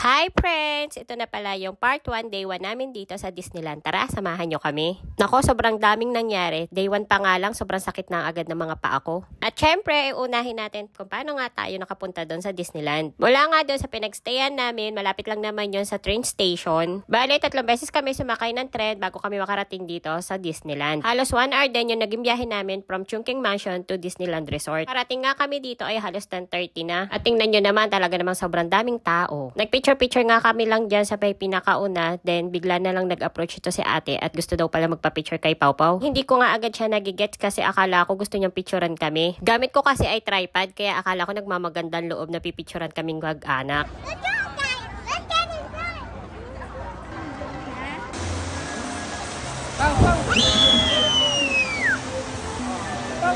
Hi friends! Ito na pala yung part 1, day 1 namin dito sa Disneyland. Tara, samahan nyo kami. Nako, sobrang daming nangyari. Day 1 pa nga lang, sobrang sakit na agad ng mga paa ko. At syempre, unahin natin kung paano nga tayo nakapunta doon sa Disneyland. Mula nga doon sa pinagstayan namin, malapit lang naman yon sa train station. Bale, 3 beses kami sumakay ng tren bago kami makarating dito sa Disneyland. Halos 1 hour din yung naging biyahe namin from Chungking Mansion to Disneyland Resort. Parating nga kami dito ay halos 10:30 na. At tingnan nyo naman, talaga namang sobrang daming tao. Nagpicture nga kami lang dyan sa may pinakauna, then bigla na lang nag-approach ito si ate at gusto daw pala magpa-picture kay Pau Pau. Hindi ko nga agad siya nagigets kasi akala ko gusto niyang picturean kami. Gamit ko kasi ay tripod kaya akala ko nagmamagandang loob na pipicturean kaming mag-anak. Let's go, guys! Let's get inside! Pau, Pau! Pau!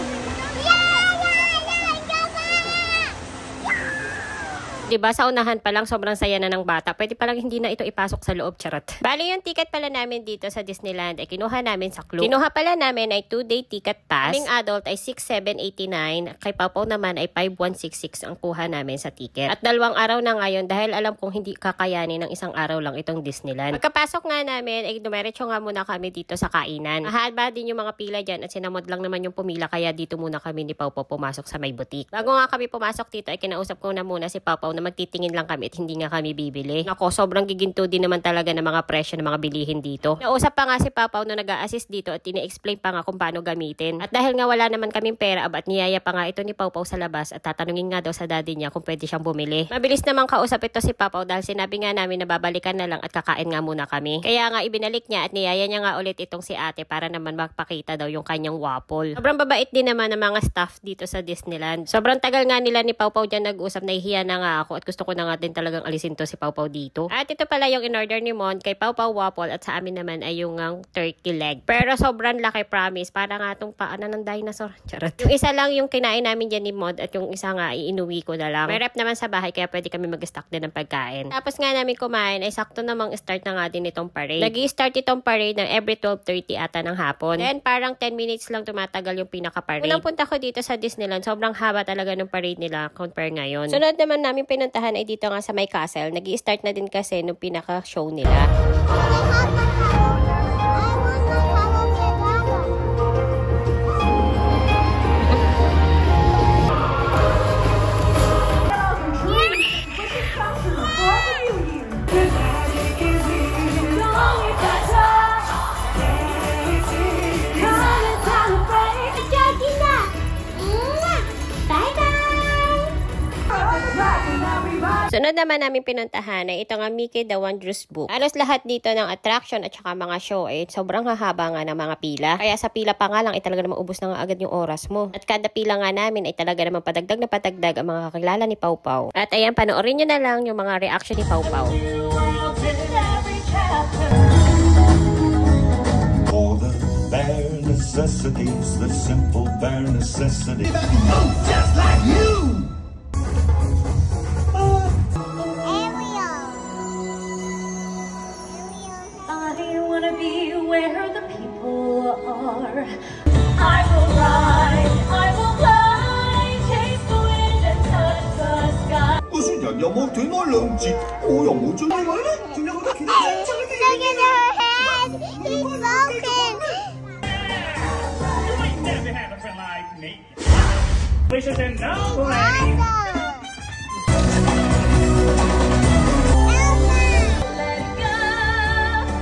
Diba, sa unahan pa lang sobrang saya na ng bata. Pwede pa lang hindi na ito ipasok sa loob, charot. Bali, yung ticket pala namin dito sa Disneyland ay kinuha namin sa Klook. Kinuha pala namin ay 2-day ticket pass. Kaming adult ay 6,789. Kay Pau Pau naman ay 5,166 ang kuha namin sa ticket. At 2 araw na ngayon dahil alam kong hindi kakayanin ng 1 araw lang itong Disneyland. Pagkapasok nga namin ay dumiretso nga muna kami dito sa kainan. Mahaba din yung mga pila dyan at sinamod lang naman yung pumila kaya dito muna kami ni Pau Pau pumasok sa may butik. Bago nga kami pumasok dito ay kinausap ko na muna si Pau Pau na magtitingin lang kami at hindi nga kami bibili. Nako, sobrang giginto din naman talaga ng mga presyo ng mga bilihin dito. Nausap pa nga si Pau Pau na nag-a-assist dito at tini-explain pa nga kung paano gamitin. At dahil nga wala naman kaming pera, at niyaya pa nga ito ni Pau Pau sa labas at tatanungin nga daw sa daddy niya kung pwede siyang bumili. Mabilis naman kausap ito si Pau Pau dahil sinabi nga namin na babalikan na lang at kakain nga muna kami. Kaya nga ibinalik niya at niyaya niya nga ulit itong si ate para naman magpakita daw yung kanyang waffle. Sobrang babait din naman ng mga staff dito sa Disneyland. Sobrang tagal nga nila ni Pau Pau dyan nag-usap, nahihiya na nga ako at gusto ko na nga din talagang alisin to si Pau Pau dito. At ito pala yung in-order ni Mon, kay Pau Pau waffle at sa amin naman ay yung turkey leg. Pero sobrang laki, promise. Para nga itong paana ng dinosaur. Charot. Yung isa lang yung kinain namin dyan ni Mod at yung isa nga iinuwi ko na lang. May rep naman sa bahay kaya pwede kami mag-stock din ng pagkain. Tapos nga namin kumain ay sakto namang start na nga din itong parade. Nag-i-start itong parade ng every 12:30 ata ng hapon. Then parang 10 minutes lang tumatagal yung pinaka-parade. Unang punta ko dito sa Disneyland, sobrang haba talaga ng parade nila compare ngayon. Sunod naman namin pinuntahan ay dito nga sa may castle. Nag-i-start na din kasi nung pinaka-show nila. Sunod naman namin pinuntahan ay ito nga Mickey the Wondrous Book. Halos lahat dito ng attraction at saka mga show ay sobrang hahaba nga ng mga pila. Kaya sa pila pa nga lang ay talaga namang ubos na nga agad yung oras mo. At kada pila nga namin ay talaga namang padagdag na padagdag ang mga kakilala ni Pau Pau. At ayan, panoorin nyo na lang yung mga reaction ni Pau Pau. All the bare necessities, the simple bare necessities. Just like you! Where the people are, I will ride, I will fly, chase the wind and touch the sky. 個船人有冇斷開兩截？我又冇追你位咧，仲有好多其他嘢。 Look at her head! He's broken! You ain't never had a friend like me. Wishes and no lady. Let it go,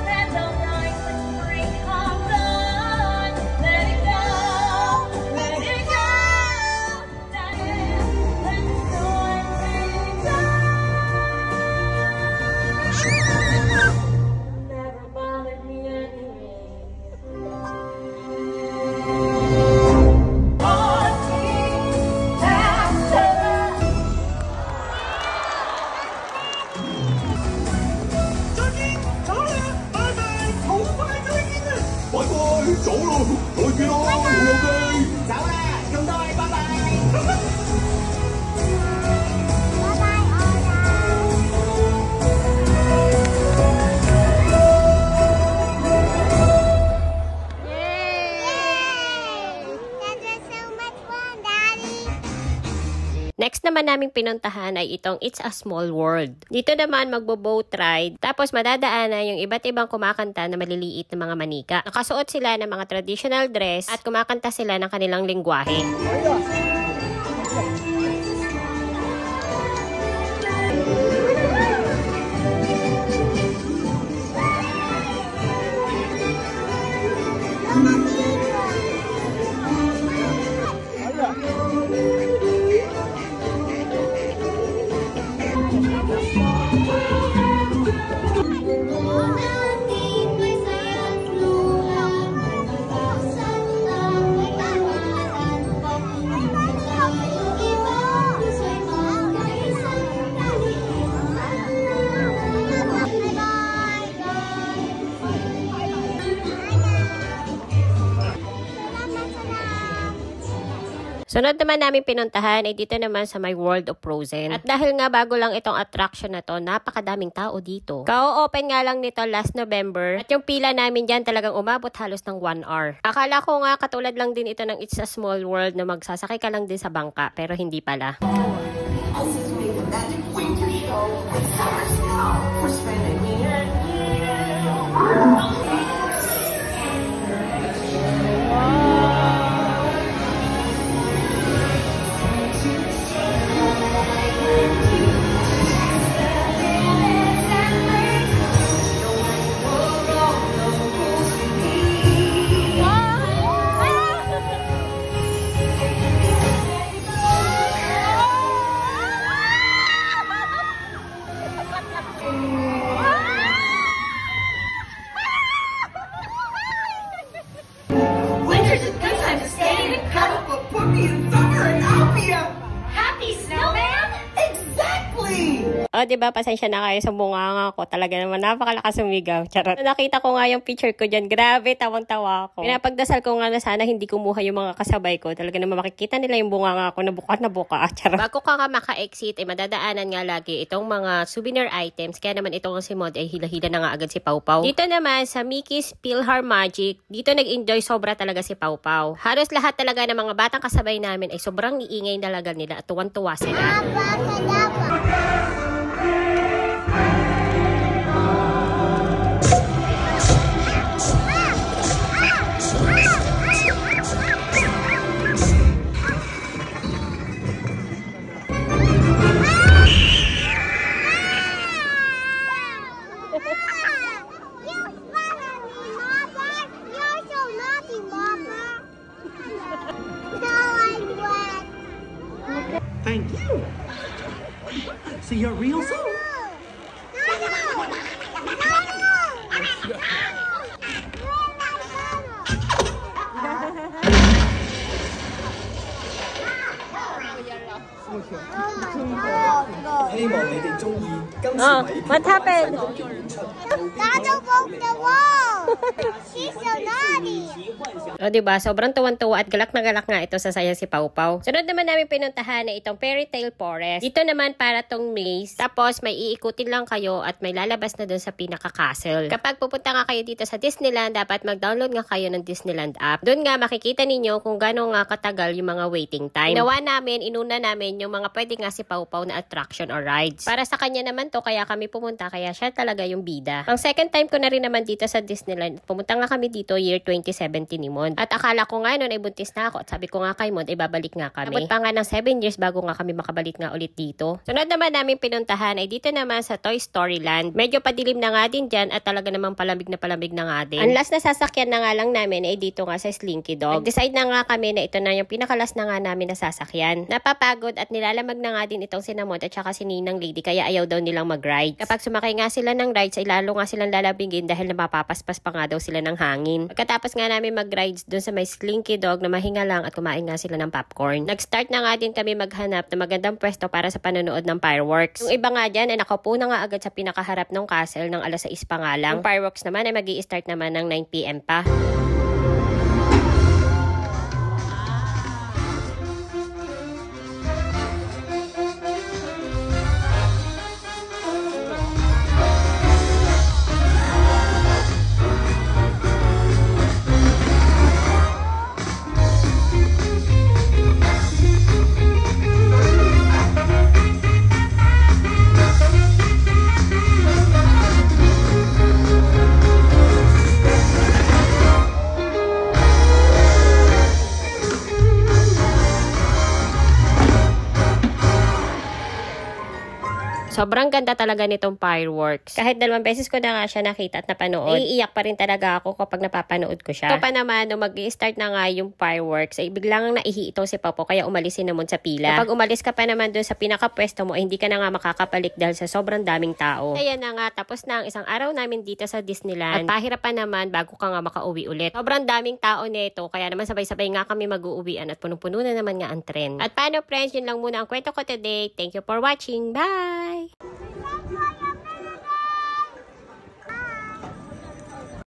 that's alright, when spring comes on. Let it go, let it go. That is when the storm brings on. Never bothered me anyway. Next naman naman naming pinuntahan ay itong It's a Small World. Dito naman magbo-boat ride, tapos madadaanan yung iba't ibang kumakanta na maliliit na mga manika. Nakasuot sila ng mga traditional dress at kumakanta sila ng kanilang lengguwahe. Sunod naman namin pinuntahan ay dito naman sa My World of Frozen. At dahil nga bago lang itong attraction na to, napakadaming tao dito. Kao-open nga lang nito last November at yung pila namin dyan talagang umabot halos ng 1 hour. Akala ko nga katulad lang din ito ng It's a Small World na magsasakay ka lang din sa bangka, pero hindi pala. Winter's a good time to stay in and cuddle, but put me in summer and I'll be a happy snowman? Exactly! O, diba, pasensya na kayo sa bunganga ko. Talaga naman, napakalakas sumigaw. Charot. Nakita ko nga yung picture ko dyan. Grabe, tawang-tawa ako. Pinapagdasal ko nga na sana hindi kumuha yung mga kasabay ko. Talaga naman makikita nila yung bunganga ko na buka. Charot. Bago ka nga maka-exit, ay madadaanan nga lagi itong mga souvenir items. Kaya naman itong si Mod ay hila-hila na nga agad si Pau Pau. Dito naman, sa Mickey's PhilharMagic, dito nag-enjoy sobra talaga si Pau Pau. Halos lahat talaga ng mga batang kasabay namin ay sobrang iingay talaga nila at tuwan-tuwa sila. Thank you. So you're real soon? What happened? Dado broke the wall. She's so naughty. O, diba? Sobrang tuwan-tuwa at galak na galak nga ito sa saya si Pau Pau. Sunod naman namin pinuntahan na itong Fairy Tale Forest. Dito naman para tong maze. Tapos may iikutin lang kayo at may lalabas na dun sa pinaka-castle. Kapag pupunta nga kayo dito sa Disneyland, dapat mag-download nga kayo ng Disneyland app. Doon nga makikita ninyo kung gano'n nga katagal yung mga waiting time. Inuna namin yung mga pwede nga si Pau Pau na attraction or rides. Para sa kanya naman to, kaya kami pumunta, kaya siya talaga yung bida. Ang second time ko na rin naman dito sa Disneyland. Pumunta nga kami dito year 2017 ni Mod. At akala ko nga noon ay buntis na ako at sabi ko nga kay Mod ay babalik nga kami. Abot pa nga ng 7 years bago nga kami makabalik nga ulit dito. Sunod naman namin pinuntahan ay dito naman sa Toy Story Land. Medyo padilim na nga din dyan at talaga namang palamig na nga din. Ang last na sasakyan na nga lang namin ay dito nga sa Slinky Dog. Nag-decide na nga kami na ito na yung pinakalas na nga namin na sasakyan. Napapagod at nilalamag na nga din itong si Namod at saka si Ninang Lady kaya ayaw daw nilang mag-ride. Kapag sumakay nga sila ng rides ay lalo nga silang lalabingin dahil napapaspas pa nga daw sila ng hangin. Pagkatapos nga namin mag-rides doon sa may Slinky Dog na mahinga lang at kumain nga sila ng popcorn. Nag-start na nga din kami maghanap ng magandang pwesto para sa panonood ng fireworks. Yung iba nga dyan ay nakaupo na nga agad sa pinakaharap ng castle ng alas 6 pa nga lang. Yung fireworks naman ay mag-i-start naman ng 9 PM pa. Sobrang ganda talaga nitong fireworks. Kahit 2 beses ko na nga siya nakita at napanood, iiyak pa rin talaga ako kapag napapanood ko siya. Ito pa naman, nung mag-i-start na nga yung fireworks, ay biglang naihi ito si Popo, kaya umalisin naman sa pila. Kapag umalis ka pa naman dun sa pinakapwesto mo, hindi ka na nga makakapalik dahil sa sobrang daming tao. Ayan na nga, tapos na ang isang araw namin dito sa Disneyland. At pahirapan naman bago ka nga makauwi ulit. Sobrang daming tao nito, kaya naman sabay-sabay nga kami mag-uuwian at punong-puno na naman nga ang trend. At paano friends, yun lang muna ang kwento ko today. Thank you for watching. Bye!